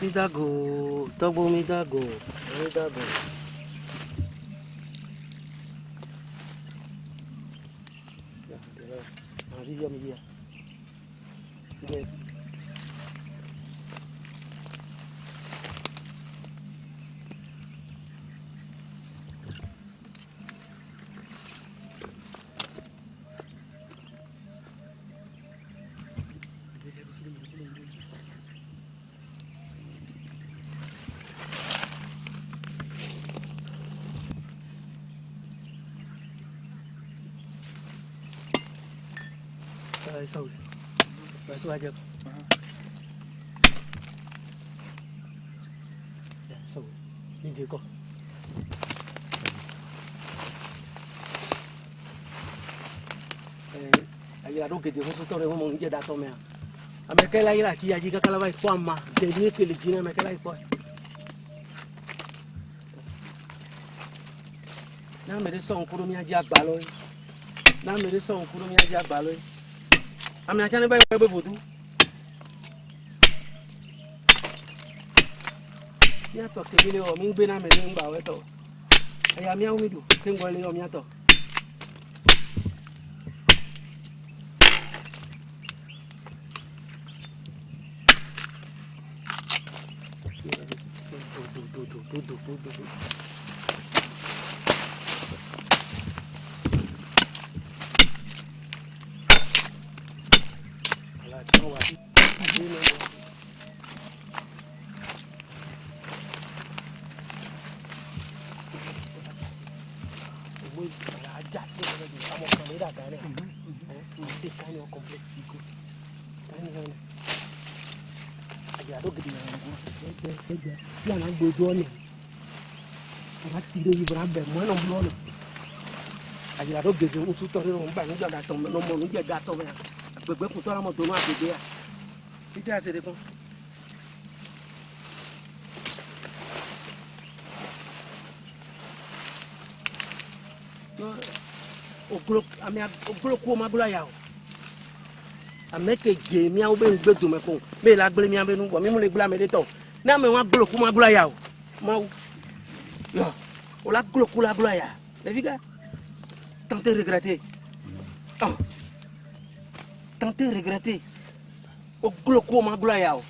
Midago, double midago, midago. Sâu và số hai chưa sâu nhìn chưa con ai là đồ cái gì không tôi không muốn chơi đá to mẹ à mấy cái này là chỉ là cái là vai quan mà để như cái lịch này mấy cái này coi na mấy đứa song cú mi aja gbà lôi na mấy đứa song cú mi aja gbà lôi àmì ajá ní báyìí wọ́n bòdú. Ní àtọ̀ kébílẹ̀ ọ̀ mi ń gbé náà mẹ́rin ń gbà wẹ́tọ̀. Ẹ̀yà mi àwọn mi dùn kí n wọlé ọ̀ mi àtọ̀. Yang nak bodoh ni, orang tidur di berapa mana belum. Ajar tu gezi untuk tu orang bangun jaga tu, nombor jaga tu banyak. Beberapa putar orang tu nak dia. Itu hasil dia pun. Ogolo kó ma búra yà o. Àmẹ́kẹ̀jẹ̀ mi àwọn bẹ́ẹ̀ ń gbé dùn mẹ́fún. Bẹ́ẹ̀ la gbélé mi àwọn bẹ́ẹ̀ ń bọ̀ mímú lè gbélé mi létọ̀. Ní àmì wọn agolo kó ma búra yà o. Ma wo. Yọ, o la agolo kó la búra yà. Lẹ́fi ká. Tentez regretter. Oh. Tentez regretter. Ogolo kó ma búra yà o.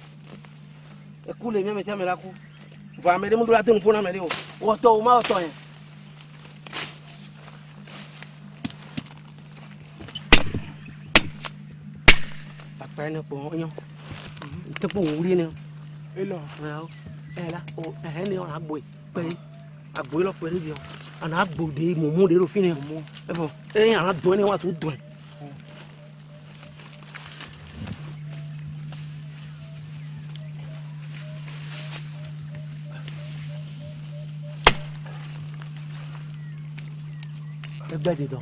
Ẹkú lè mi àmì tí a mi la kú. Vọ̀ àmì ẹ̀dẹ́mú dúró àti nǹkan náà mẹ́rin o. Wọ́tọ̀ o má ọ̀tọ̀ yẹn. Phải nó bỏ nhau, cái bụng đi nè, nào, là, hé nè, anh bùi, bùi lóc bùi đi, anh bùi đi, mù đi rồi phi nè, anh đuổi nè, anh xuống đuổi. Cái bè gì đó,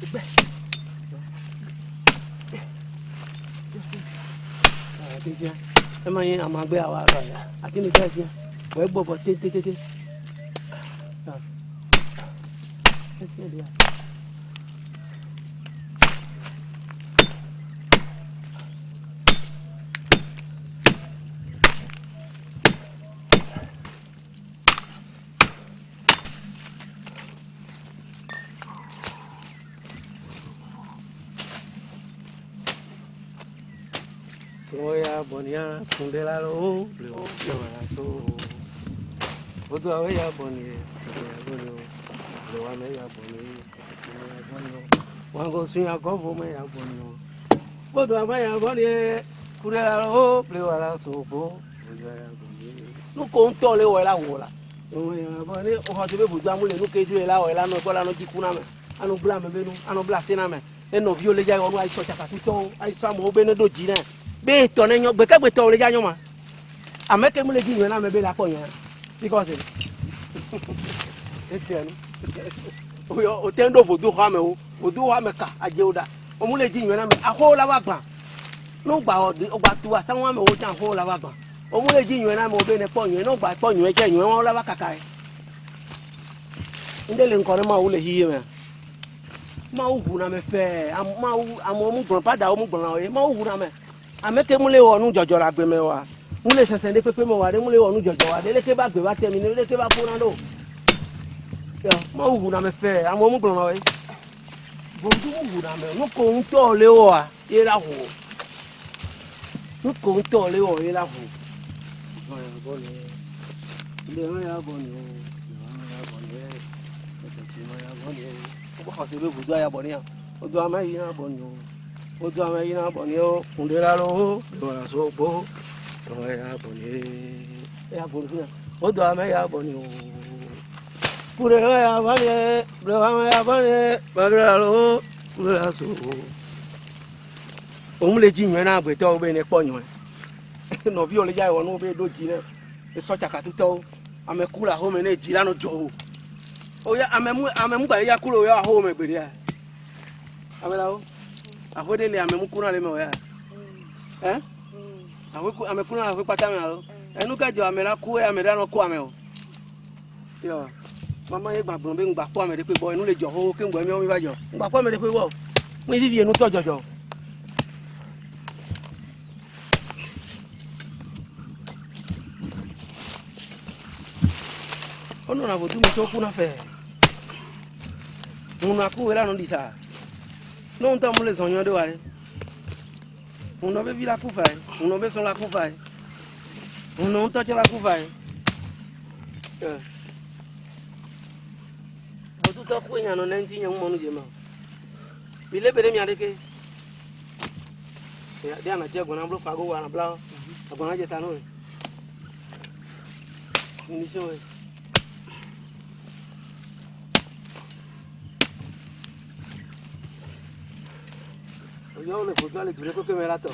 cái bè. Dia, emang ini amak be awak ya. Akhir ni dia, boleh buat tete. Dia. Oya bonia pundela lo leo so bodo awe ya boni lo ame ya boni wango sunya govo me ya boni bodo ame ya boni kurela lo leo ala so bo ya boni nu ko nto le wo la wo la oya boni o ho te be buju amule nu ke ju la wo la no gbo la no jikuna me anu bla me benu anu bla sina me e no vi o le ja onu ai so chaka tuto ai so mo be ne do ji na be to ne nyo gbe ka gbe to le ja nyo ma ameke mu le ji nyo na me be la po yan because e ti anu o te ndo vodu ha me o vodu ha me ka aje o da o mu le ji nyo na me a ho la wa gban no gba o gba tu wa sanwa me o jan ho la wa gban o mu le ji nyo na me o be ne po nyo no gba po nyo e je nyo won la wa kaka e ndele nko re ma o le hiye me Mau huna me fe, mau amomu gbon pada omu gbon o, mau huna me. Ameke mu le wonu jojo la gbe me wa. Mu le sese de pepe me wa de mu le wonu jojo wa de le ke ba gbe wa temi ni le ke ba kuna do. Yo, mau huna me fe, amomu gbon o. Bo du mu huna me, no ko nto le o a, ye la ho. No ko nto le o ye la ho. Oya bo ni. Le o ya bo ni o. Kasi be buzo ya boni ya odo ama yi na boni o kundera lo do so bo do ya boni odo ama ya boni o kure ya boni do ama ya boni bagra lo kure so o mu le ji nwe na gbe to be ni po nwe no vi o le ja iwo no be do ji na e so chaka tuto amekula ho me na ji lanu jo oya amemu gba ya kúrò ya ho me gbere ya amela o ahode le amemu kuna le me oya amekuna ahwe pata me alo enu ka jo amela ku ya ameda no ku ame o yo mama ye gba gbon be ngba ku ame de pe bo enu le jo ho ke ngbo mi o mi ba jo ngba ku ame de pe wo mi vivi enu to jojo ono na botu mi to kuna fe una ku era no disa no nta mo le sonyo de wale uno be vi la ku fa uno be son la ku fa uno nta che la ku fa botu to ku nya no 19 nya mo no je ma bi le bere mi adeke ya dia na je gona blo fa go wa na bla agona je ta no ni so yo le foto ale dure ko ke mera to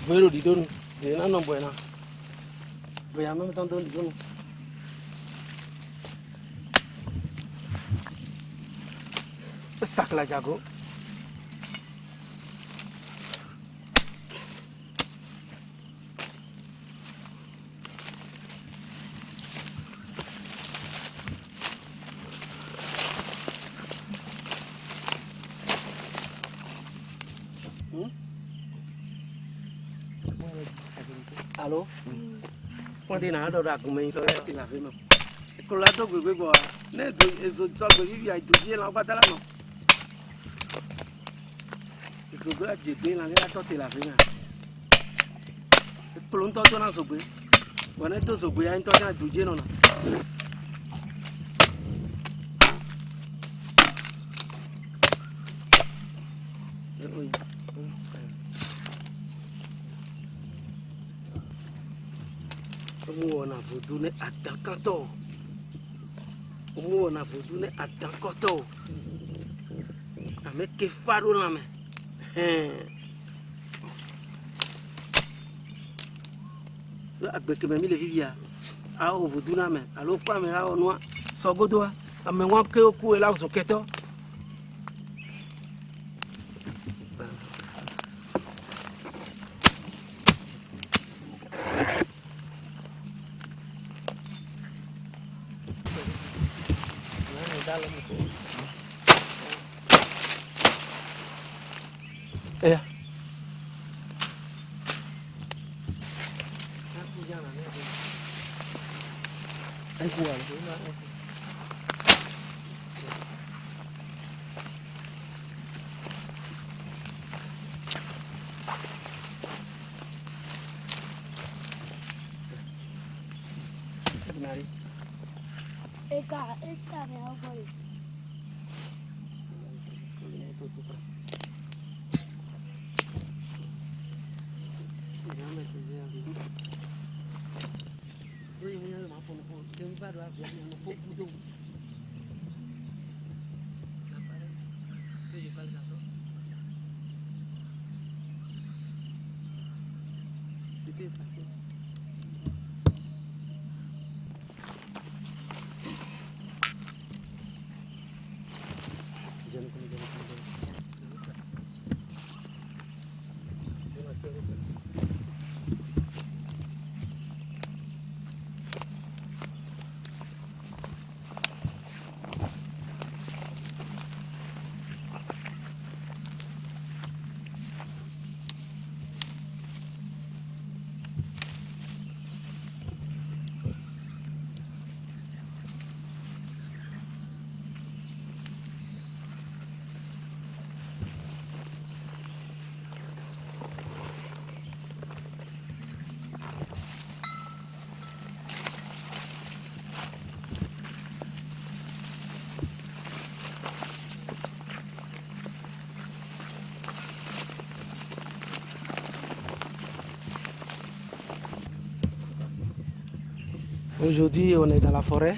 bueno di don de na no buena veamos tanto di don sakla jago alo con đi nào đâu ra của mình rồi thì là phải mà con lá tôi gửi qua nè rồi cho gửi cái việc tụi kia nó bắt ta lắm rồi cái gì kia là cái cho thì là phải mà plon to to na so gbe bọn này to so gbe anh to na tụi kia nó nè Umuona vodune atakato. Umuona vodune atakato. Ame ke faru na me. Agbe ke me mi le vivia. A o voduna me. Alo kwa me la onwa sogodo ame wan ke oku e la so keto. Yeah. Eka, it's got me how funny. Aujourd'hui, on est dans la forêt,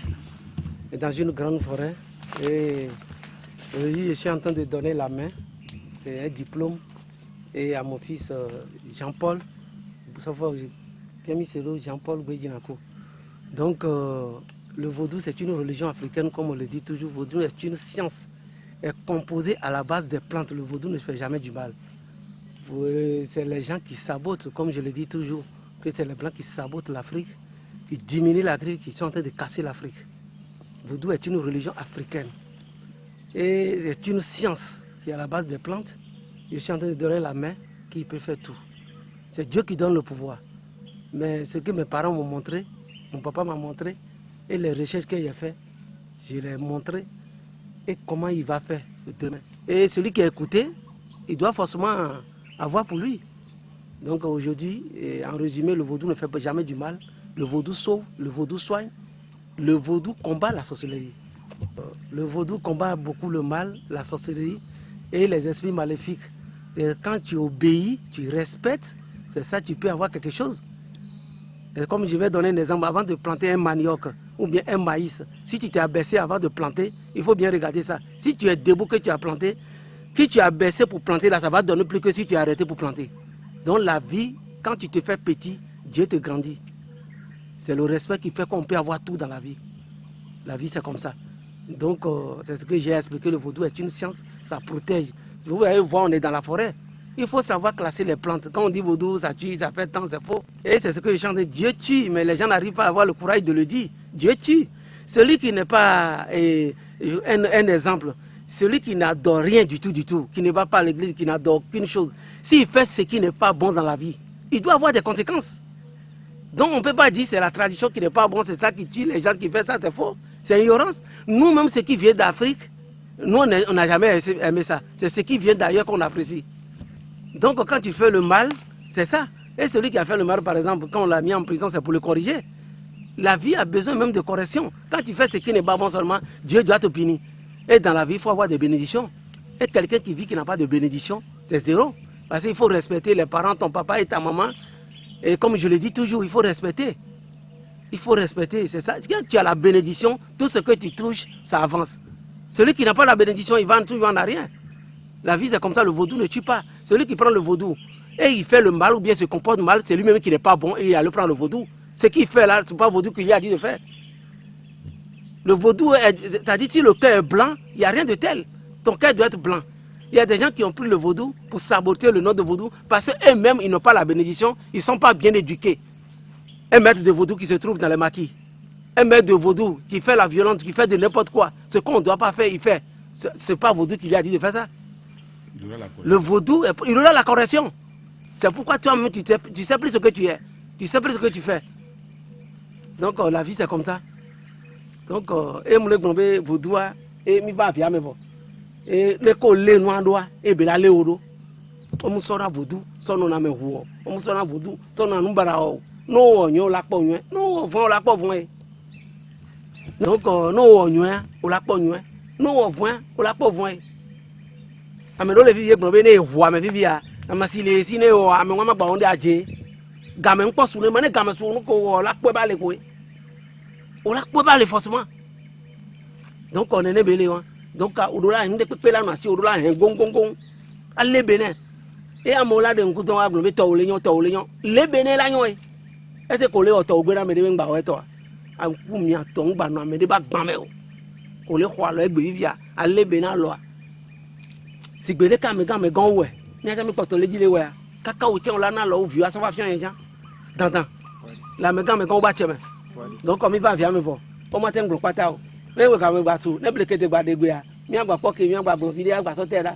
dans une grande forêt. Et aujourd'hui, je suis en train de donner la main et un diplôme et à mon fils Jean-Paul, Jean-Paul Guédinako. Donc, le vaudou, c'est une religion africaine, comme on le dit toujours. Le vaudou est une science, est composée à la base des plantes. Le vaudou ne fait jamais du mal. C'est les gens qui sabotent, comme je le dis toujours, que c'est les blancs qui sabotent l'Afrique, qui diminuent l'Afrique, qui sont en train de casser l'Afrique. Le vaudou est une religion africaine. Et c'est une science qui est à la base des plantes. Je suis en train de donner la main qui peut faire tout. C'est Dieu qui donne le pouvoir. Mais ce que mes parents m'ont montré, mon papa m'a montré, et les recherches que j'ai faites, je les ai montrées, et comment il va faire demain. Et celui qui a écouté, il doit forcément avoir pour lui. Donc aujourd'hui, en résumé, le vaudou ne fait jamais du mal. Le vaudou sauve, le vaudou soigne, le vaudou combat la sorcellerie. Le vaudou combat beaucoup le mal, la sorcellerie et les esprits maléfiques. Et quand tu obéis, tu respectes, c'est ça, tu peux avoir quelque chose. Et comme je vais donner un exemple, avant de planter un manioc ou bien un maïs, si tu t'es abaissé avant de planter, il faut bien regarder ça. Si tu es debout que tu as planté, qui tu as baissé pour planter là, ça va donner plus que si tu as arrêté pour planter. Donc la vie, quand tu te fais petit, Dieu te grandit. C'est le respect qui fait qu'on peut avoir tout dans la vie. La vie, c'est comme ça. Donc, c'est ce que j'ai expliqué. Le vaudou est une science, ça protège. Vous allez voir, on est dans la forêt. Il faut savoir classer les plantes. Quand on dit vaudou, ça tue, ça fait tant, c'est faux. Et c'est ce que je chante, Dieu tue, mais les gens n'arrivent pas à avoir le courage de le dire. Dieu tue. Celui qui n'est pas un exemple, celui qui n'adore rien du tout, qui ne va pas à l'église, qui n'adore qu'une chose, s'il fait ce qui n'est pas bon dans la vie, il doit avoir des conséquences. Donc on ne peut pas dire c'est la tradition qui n'est pas bon, c'est ça qui tue les gens qui font ça, c'est faux. C'est ignorance. Nous-mêmes, ceux qui viennent d'Afrique, nous, on n'a jamais aimé ça. C'est ce qui vient d'ailleurs qu'on apprécie. Donc quand tu fais le mal, c'est ça. Et celui qui a fait le mal, par exemple, quand on l'a mis en prison, c'est pour le corriger. La vie a besoin même de correction. Quand tu fais ce qui n'est pas bon seulement, Dieu doit te punir. Et dans la vie, il faut avoir des bénédictions. Et quelqu'un qui vit qui n'a pas de bénédiction, c'est zéro. Parce qu'il faut respecter les parents, ton papa et ta maman. Et comme je le dis toujours, il faut respecter. Il faut respecter, c'est ça. Quand tu as la bénédiction, tout ce que tu touches, ça avance. Celui qui n'a pas la bénédiction, il va toujours en arrière. La vie, c'est comme ça, le vaudou ne tue pas. Celui qui prend le vaudou et il fait le mal ou bien se comporte mal, c'est lui-même qui n'est pas bon et il allait prendre le vaudou. Ce qu'il fait là, ce n'est pas le vaudou qu'il lui a dit de faire. Le vaudou, c'est-à-dire si le cœur est blanc, il n'y a rien de tel. Ton cœur doit être blanc. Il y a des gens qui ont pris le vaudou pour saboter le nom de vaudou parce qu'eux-mêmes, ils n'ont pas la bénédiction, ils ne sont pas bien éduqués. Un maître de vaudou qui se trouve dans les maquis, un maître de vaudou qui fait la violence, qui fait de n'importe quoi, ce qu'on ne doit pas faire, il fait. Ce n'est pas vaudou qui lui a dit de faire ça. Le vaudou, il aura la correction. C'est pourquoi toi-même, tu sais plus ce que tu es. Tu sais plus ce que tu fais. Donc, la vie, c'est comme ça. Donc, et mon églombe vaudou, et mi va via me vo. Et les collègues noirs, et bien les odo. On sera vaudou, son nom me huo. On sera vaudou, son nom barao. No onyo la po nwe, no ovon la po von. Donc, no onyo o la po nwe, no ovon o la po von. Amelo le vivier gbobe ne huo ame vivia. Amasile si ne o ame wa magba onde aje. Game npo su ne mane game su no ko la po ba le ko. O la po ba le forcément. Donc on est né belé wa. Donc odola nde pepe la na si odola hen gong. Ale bene. Et amola de nkuton wa gbobe to le nyon. Le bene la nyon. Est-ce que les autos ont été mis en place? A vous mis à ton banc, mais des bacs bamés. On les croit le bivia, à l'ébéna loi. Si vous avez un gars, mais gants, ouais. N'y a jamais pas de l'église, ouais. Cacao, tiens, on l'a là, au vieux, ça va faire un gens. D'entend. La méga, mais gants, bâtiment. Donc, comme il va bien me voir. Au matin, gros patao. Les gars, me battent, les bloqués de bas de guia. Mien, va pas qu'il y a un bon vidéo, va sauter là.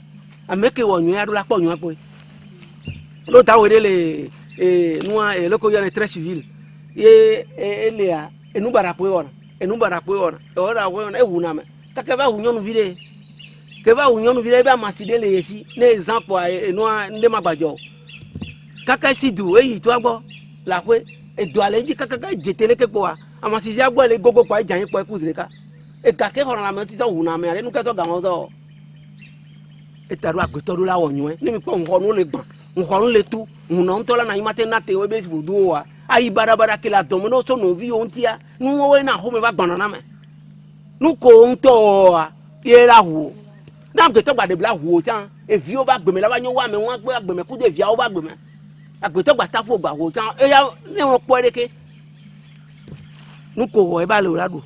À me que on y a de la pogne, un peu. L'autre a les. Et nous, le courrier est très civil. Et nous barapoir. Et nous barapoir. Et vous n'avez pas que va union vide. Que va union vide, va m'assider les ici. Les exemples, et nous, ne m'a pas dit. Kaka si doué, toi, la fouet, et doit aller dire kaka, jeter les quoi. À ma si j'ai les gogo, quoi, j'ai pas écouté les cas. Et kaka, on a mis dans une amère, nous, qu'à gamin. Et t'as droit que tout là, on y est. Nous, on voit les bancs. On voit les tout. On entend la naïmate nate webes voudou. Aïe barabara que la domino son vie on tia. nu wo na ho me ba gbon na me nu ko nto ye la wo na ke to gba de bla wo tan e vi o ba gbe me la ba nyo wa me won gbe me ku de vi a o ba gbe me agbe to gba ta fo gba wo tan e ya ni won po ereke nu ko wo e ba le o ladu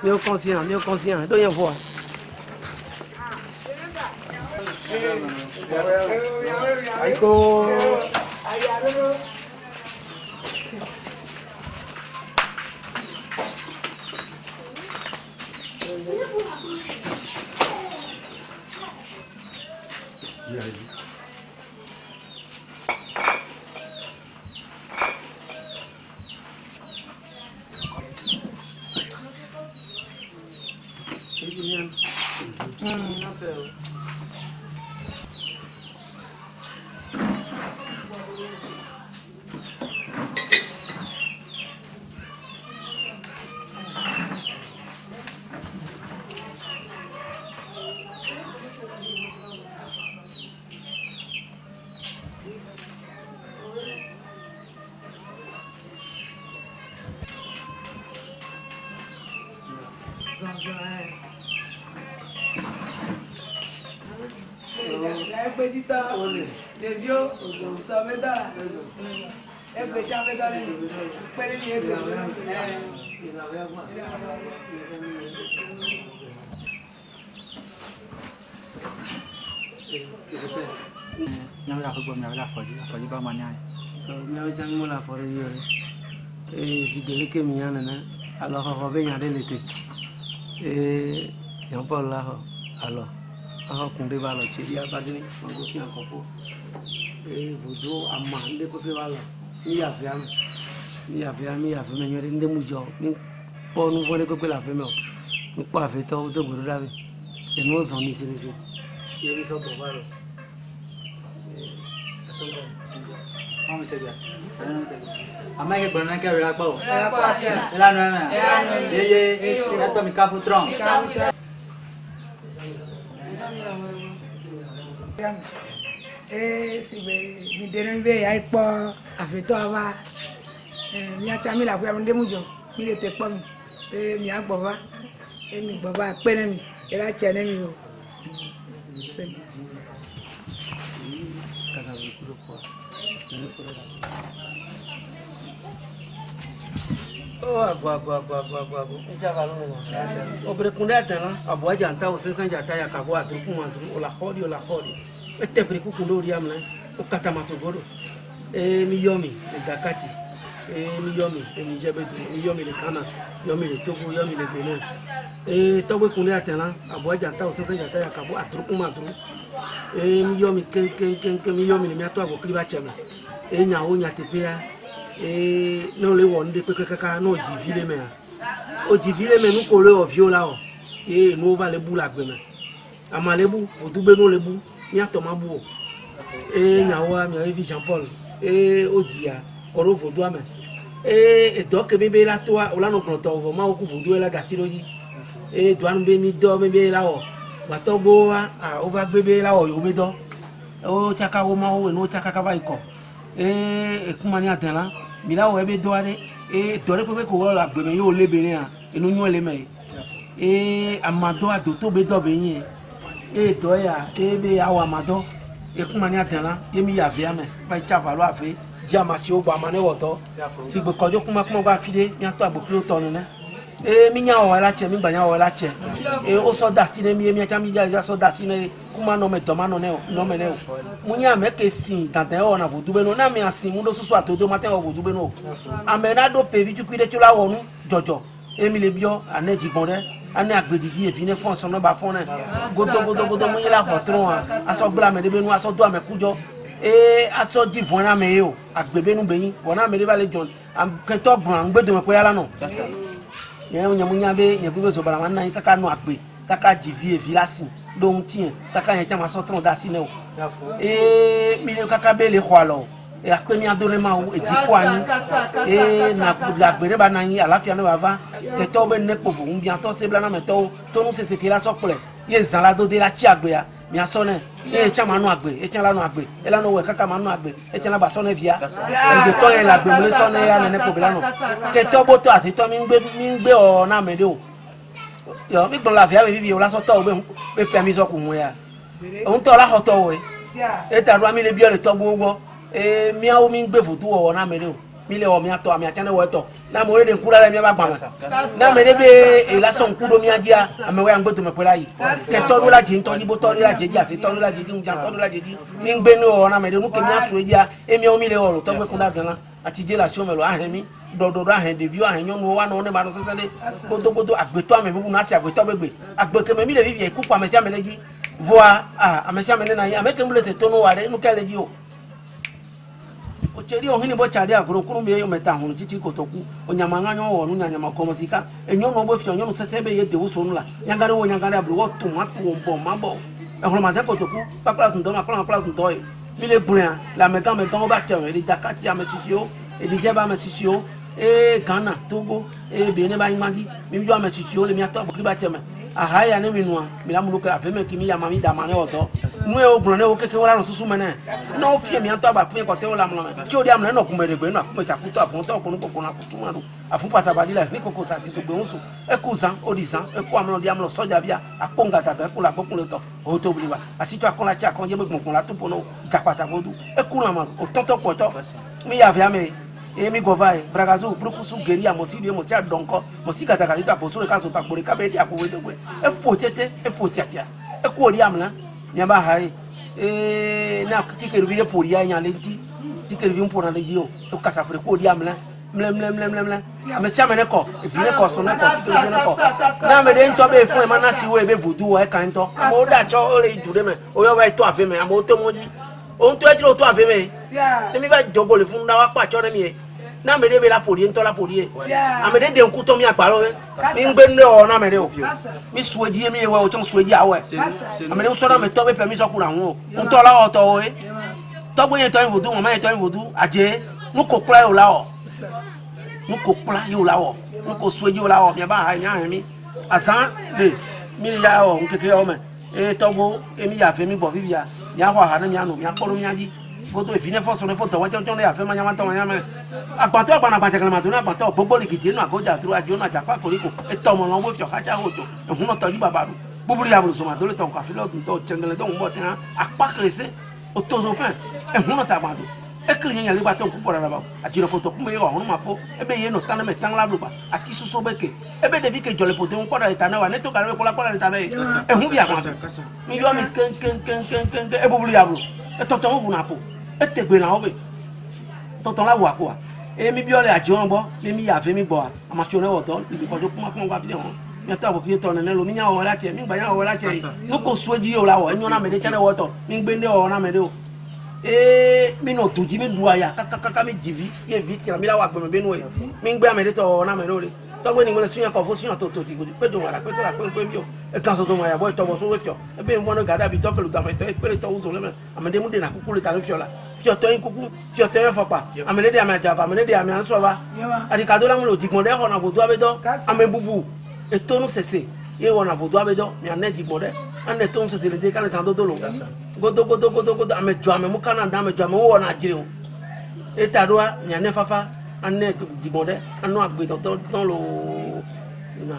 Mieux conscient, don't y voir. Aïko. Les vieux, ça me donne. Et puis, ça me donne. Alors, Koundé va le tirer à Badini, on va faire un copo. Et vous deux, à moi, les copies va là. Il y a fait, mais il y a des moujots. Pour nous voir les copies la femme, nous pas fait tout de bout là. Et nous sommes ici. Il y a des sortes de valeurs. Non, mais c'est bien. Ama ke bana ka wela pa o. Ela no é. Ye ya to mi ka futron. Si mi denen be ai po afeto ava mi acha mi la ku am demujo mi le te po mi mi agbo wa mi gbo ba pe na mi era che na mi o agua. Obre Koundé atela, aboa janta o sensan jata ya kabo atru kumandru o la hodi. Este briku Koundé oriam la o katamato godo. Mi yomi le dakati. Mi yomi mi jebedu, mi yomi le Kana, yomi le Togo, yomi le Benin. Togo Koundé atela, aboa janta o sensan jata ya kabo atru kumandru. Mi yomi ken mi yomi le miato abo kliba chema. Nya o nya tepea. Non le won de kaka no divile me o divile me nu ko le o viola o no va le bu la gbe me amalebu o dube no le bu mi atoma bu o nyawa mi evi Jean Paul o dia koro vodu ame do ke bebe la to o la no gbon to o ma o ku vodu la gatiro yi do anu be mi do bebe la o wa to gbo wa o va bebe la o yo be do o chaka wo ma o no chaka ka ba iko kumani atela bila o ebe doare tore pepe ko la gbe me yo le benin a enu nyu ele me amado ado to be do be yin to ya be awa amado kumani atela yemi ya via me ba chava lo afi jama si o gba mane woto si gbe kojo kuma gba fide mi ato agbokiro to nu ne mi nya o la che mi gba nya o la che o so da si ne mi acha mi ja so da si ne kuma no me to ma no ne no me ne o munya me ke sin tante o na vodu be no na mi asin mu do susu atodo ma te o vodu be no amena do pe bi tukwide tu la wonu jojo emi le bio aneji gbonde ane agbedidi e fine fon so no ba fon ne godo mu ila fotron aso gbla me de be nu aso do ame kujo aso di vona me o agbebe nu beyin wona me de ba le jon am ke to bran gbedo me pe ala no yẹn nyamunya be yẹn gbogbo sobara wọn nan kaka no agbe kaka divie vilasi don tien kaka yẹn chama so tron da si ne o mi kaka be le khwalo e akpe mi adore ma o eji kwani na agbe ba nan yi alafia ne baba ke to be ne pofu un bien to se bla na me to nu se te ke la so ple ye zan la do de la chi agbe ya mi asone chama no agbe chama no agbe ela no we kaka ma no agbe chama ba so ne via e to yen la agbe mo le so ne ya ne pofu la no ke to bo to ati to mi ngbe o na me de o yo mi gbon la via mi vivi o la so to be permis so ku mu ya on to la ho to we e ta ru mi le bi o le to gbogbo mi a o mi ngbe futu o na me de o mi le o mi ato ami atane wo to na mo re de nkura le mi ba gba na me de be e la so nkudo mi ajia ame we angbo to me pela yi ke to ru la ji nto ji bo to ru la jeji ase to ru la jeji nja to ru la jeji mi ngbe no o na me de nu ke mi atu ejia emi o mi le o to gbe kun da gan ati je la si o me lo ahen mi dodo ahen de view ahen nyonu wa no ne ma no sese de kodo agbeto ame bubu na si agbeto begbe agbe ke me mi le vivi e ku pa me ti ame leji voa ame si ame na yi ame ke mu le te to no wa re nu ke leji o cheri ohini bo chari akuru kuru mi yo meta hunu chichi kotoku onyamanga nyo wonu nyanyama komosika enyo no bo fio nyo no setebe ye de uso nula nyangare wo nyangare abru wo tomato wo mabo ehun ma de kotoku papala tun do ma papala tun do mi le brin la me gan o ba che ri dakati ame chichi o e di jeba ame chichi o Ghana Togo Benin ba imandi mi jo ame chichi o le mi ato bo ba che me ahaya ne minua bila muluke afeme kimi ya mami da mane oto mu e ogun ne o keke wala no susu mene no fie mi anto aba fie ko te wala mlo me ti o di amne no kumere gbe no akume chakuto afun to kunu kokuna kutu manu afun pataba dile ni koko sa ti so gbe unsu e ku zan o di zan e ku amlo di amlo soja bia aponga ta be kula bokun le to o to bliba asito akonla cha konje be gbon la tupo no jakpata bodu e ku na ma o tonto po to mi ya via me emi govai bragazu brukusu geria mosidi mo tia donko mosika takalito aposure kaso takbore kabedi akowe dogwe e potete e potiatia e ko ri amla nyamba hai na tikeru bi de poria nya lenti tikeru bi mpona de dio to kasafre ko ri amla mlem me sia me ne ko e fi ne ko so ne ko tikeru ne ko na me de nto be fun e mana si we be vodu e kan to mo da cho o le jure me o yo ba to afi me amo to moji o nto e jiro to afi me mi ba jogo le fun na wa pa cho ne mi na me de be la poli nto la poli ame de nkuto mi agbaro mi ngbe nle o na me de o mi sueji mi ewe o ton sueji awe ame de so na me to be permis so kura won o nto la o to o to gbe yen to invodu mo ma yen to invodu aje nu ko pla o la o nu ko pla yo la o nu ko sueji o la o mi ba ha nya mi asan de mi ya o nkeke o me to go emi ya fe mi bo vivia ya ho ha na mi anu mi akoro mi aji foto ifine foso ne foto wacho chone ya fe manya manta manya me agbato agbana gbaja kan matuna agbato gbogbo likiti nu agoja turu ajo na japa koriko etomo no wo fio kaja hojo ehun no toji babaru buburi ya buru so ma dole ton ka filo to chengele don mo tan apa krese o to zo fe ehun no ta gbado e kiri yen le gba ton ku bora ba ajiro ko to ku me ro hun ma fo ebe ye no tan me tan la ruba ati suso beke ebe de bi ke jole pote un poda etana wa ne to ka re ko la etana ehun bi agba mi yo mi ken e buburi ya buru e to ton wu na po e tegbe na obe toton la wa ko emi bi ole ajo ngbo le mi ya fe mi gbo ama ti o le oto ibi ko jo kuma fun wa bi de won mi ta bo ki to ne lo mi nya o la ke mi gba nya o la ke no ko sueji o la wo enyo na me de chane wo to mi gbe ne o na me de o mi no tuji mi du aya kaka mi jivi ye vi ti mi la wa gbe me benu e mi gbe ame de to na me de to gbe ni mo le suyan ko fo suyan to ti go pe do wala pe to la pe mi o e kan so to mo ya boy to bo so we fio e be mo no gada bi to pelu da me to e pe to uzo le me ame de mu de na kuku le ta le fio la fio to yin kuku fio to yin fopa ame le de ame ajaba ame le de ame an so ba adi ka do la mo lo digbon de ho na bodu abedo ame bubu e to nu sese ye wo na bodu abedo mi an ne digbon de an ne to nu sese le de kan tan do lo godo ame jo ame mu kana da ame jo ame wo na jire o e ta do mi an ne fafa an ne digbon de anu agbe don lo na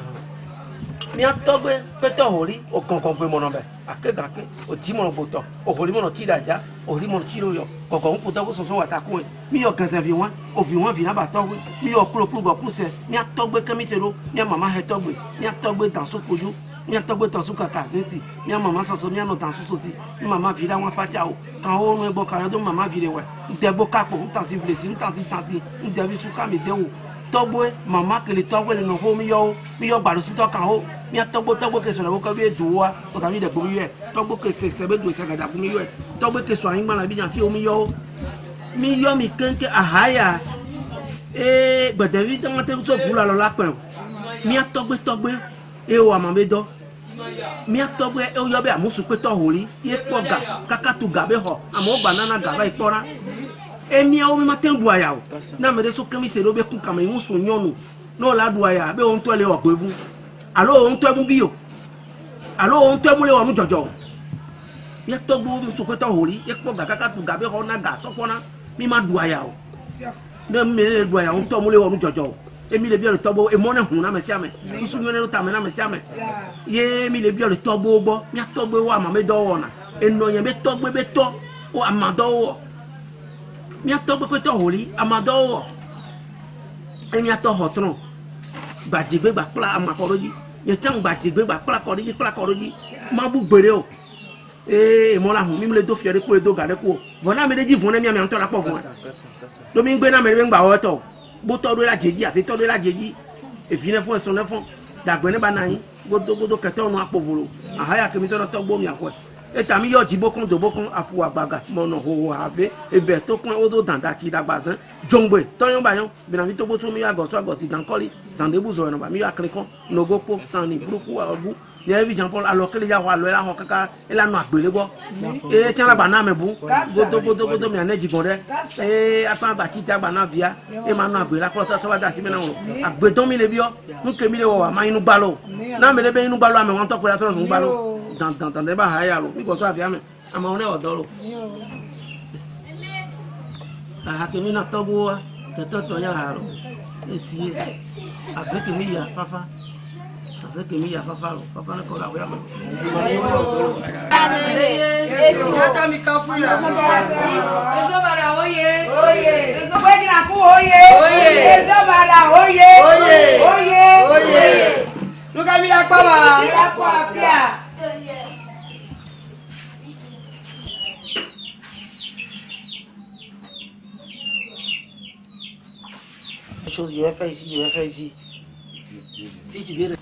ni atogbe peto hori o konkon gbe mo no be akegake o ti mo boto o hori mo no kidaja o hori mo chiro yo kokon ku to so so wata ku mi yo kan se fi won o fi won fi na ba togbe mi yo pro go ku se ni atogbe kemitero ni mama he togbe ni atogbe dan so koju ni atogbe to su kaka sisi ni mama so so ni no dan so si ni mama fi da won faja o kan o run egbo kan do mama fi re we degbo kapo ntan si vle si ntan si ndevi su ka mi de o togbe mama kele togbe no ho mi yo gbaro si to kan ho mi togbo ke so na ko bi edu wa o ta mi de gbo mi ye togbo ke se be do se gada ku mi yo togbe ke so ayin mala bi jan ti o mi yo mi kenke ahaya gbedevi to te so bula lo la pe mía tɔgbe eye wò amame dɔ mía tɔgbe eyɔ be amusukpetɔ holi ye kpɔ ga kaka tu ga be xɔ amewo gba nana ga va yi kpɔ ɖa emiawo mi ma te ɖu aya o ne ame ɖe so kemi se ɖo be ku kame ŋusu nyɔnu ne wòle ɖu aya be wo ŋutɔ le wɔ gbevu alo wo ŋutɔ mu bi o alo wo ŋutɔ mu le wɔ nu dzɔdzɔ o mía tɔgbewo musukpetɔ holi ye kpɔ ga kaka tu ga be xɔ na ga sɔkpɔna mi ma ɖu aya o ne mi le ɖu aya wo ŋutɔ mu le wɔ nu dzɔdzɔ o. Emi le bien le tobo et mon ehun na me tiame susu nyone no tame na me tiame ye mi le bien le tobo bo mi atogbe wo amame do wona eno yen be togbe be to o amado wo mi atogbe pe to holi amado wo emi ato hotron gbajigbe gba pla amakoroji ye tan gbajigbe gba pla koroji ma bu gbere o mo la hun mi le do fiere ko le do gade ko vona me de ji vona mi am to la po vona do mi gbe na me gba wo to bótọ́ lórí àjèjì àti tọ́ lórí àjèjì èfìnẹ́ fún ẹ̀sùn lẹ́fọ́n dàgbẹ́ níbà náà yín gbódógbódó kẹtẹ́ ọ̀nà àpòvòrò àháyà kẹmi tọ́nà tọ́gbó mi àkọ́ ẹ̀ ètà mi yọ̀ jí bókun tó bókun àpò àgbàgà mọ̀nà òwò àbẹ́ ebẹ̀ tó kún ó tó dàndà ti dàgbà sẹ́n jọ̀ngbẹ̀ tọ́yọ̀ báyọ̀ bìnàfi tó bó tún mi yọ àgọ̀tún àgọ̀tì dànkọ́lì sàndébù sọ̀rọ̀ nàbà mi yọ àkìrìkọ́ nogópo sànni burúkú ọ̀gbú ní ẹbí jean paul alọ́kẹ́lẹ́ yà wọ àlọ́ ẹ̀la hàn kaka ẹ̀lànà àgbélé gbọ́ ẹ̀ tí wọ́n gbà náà mẹ́ bú gbódógbódó mi ànẹ́jì gan dẹ́ ẹ̀ apá àgbà tí ìjà gbà náà bíyà ẹ̀ máa nù àgbélé akọ́lọ́ tó bá dà sí mi náà wọ̀ àgbẹ̀dán mi lè bí ọ́ nùkẹ́ mi lè wọ̀ wà má inú gbá lọ náà mi lè bẹ́ inú gbá lọ àmì wọn tọ́ kúrẹ́ sọ̀rọ̀ fún gbá lọ dàntàn dẹ́ bá háyà lọ nígbà tó àfíà mẹ́ àmọ́ wọn ọ̀dọ́ lọ. àhàkẹ́mi náà tọ́gbó wa tẹ̀tọ́ yà hà lọ èsì àfẹ́kẹ́mi yà fáfá àfẹ́kẹ́mi yà fáfá lọ fáfá ní kọ́ làwọ̀ yà mọ́. Je vais faire ici. Si tu veux